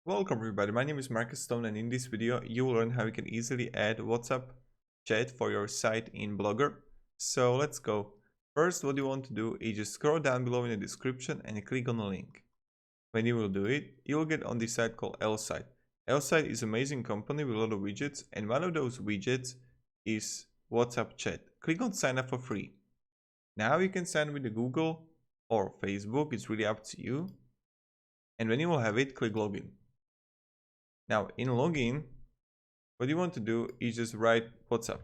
Welcome everybody, my name is Marcus Stone and in this video you will learn how you can easily add WhatsApp chat for your site in Blogger. So let's go. First, what you want to do is just scroll down below in the description and click on the link. When you will do it, you will get on this site called L-Site. L-Site is an amazing company with a lot of widgets, and one of those widgets is WhatsApp chat. Click on sign up for free. Now you can sign with the Google or Facebook, it's really up to you. And when you will have it, click login. Now in login, what you want to do is just write WhatsApp.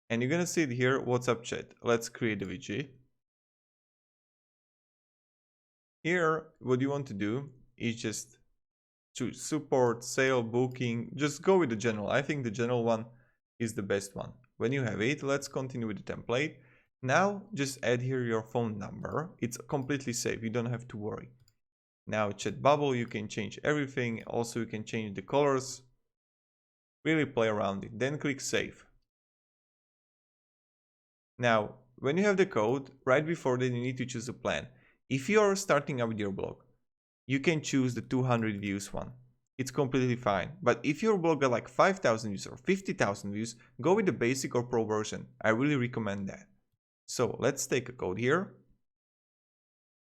And you're gonna see it here, WhatsApp chat. Let's create a widget. Here, what you want to do is just choose support, sale, booking. Just go with the general. I think the general one is the best one. When you have it, let's continue with the template. Now just add here your phone number. It's completely safe. You don't have to worry. Now chat bubble, you can change everything. Also you can change the colors. Really play around it. Then click save. Now when you have the code, right before that you need to choose a plan. If you are starting up with your blog, you can choose the 200 views one. It's completely fine. But if your blog got like 5,000 views or 50,000 views, go with the basic or pro version. I really recommend that. So let's take a code here.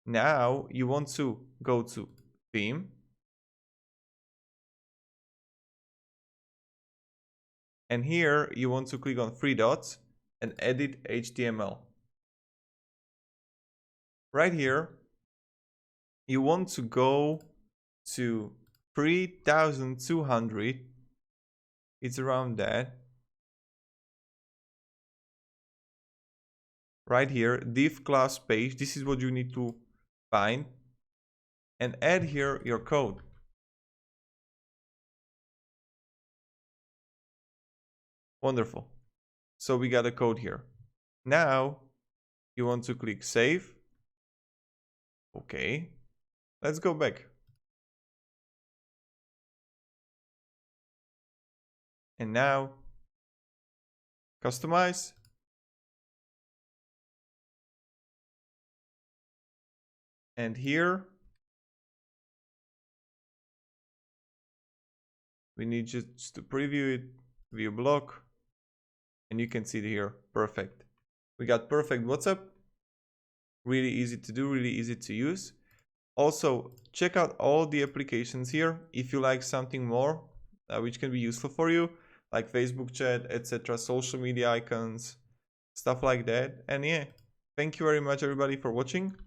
Now you want to go to theme. And here you want to click on three dots and edit HTML. Right here, you want to go to 3,200. It's around that. Right here, div class page. This is what you need to find. And add here your code. Wonderful. So we got a code here. Now you want to click save. Okay. Let's go back. And now customize. And here we need just to preview it, view block, and you can see it here. Perfect. We got perfect WhatsApp. Really easy to do, really easy to use. Also, check out all the applications here if you like something more which can be useful for you, like Facebook chat, etc., social media icons, stuff like that. And yeah, thank you very much everybody for watching.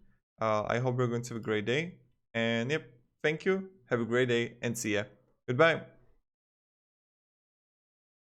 I hope you're going to have a great day. And yep, thank you. Have a great day and see ya. Goodbye.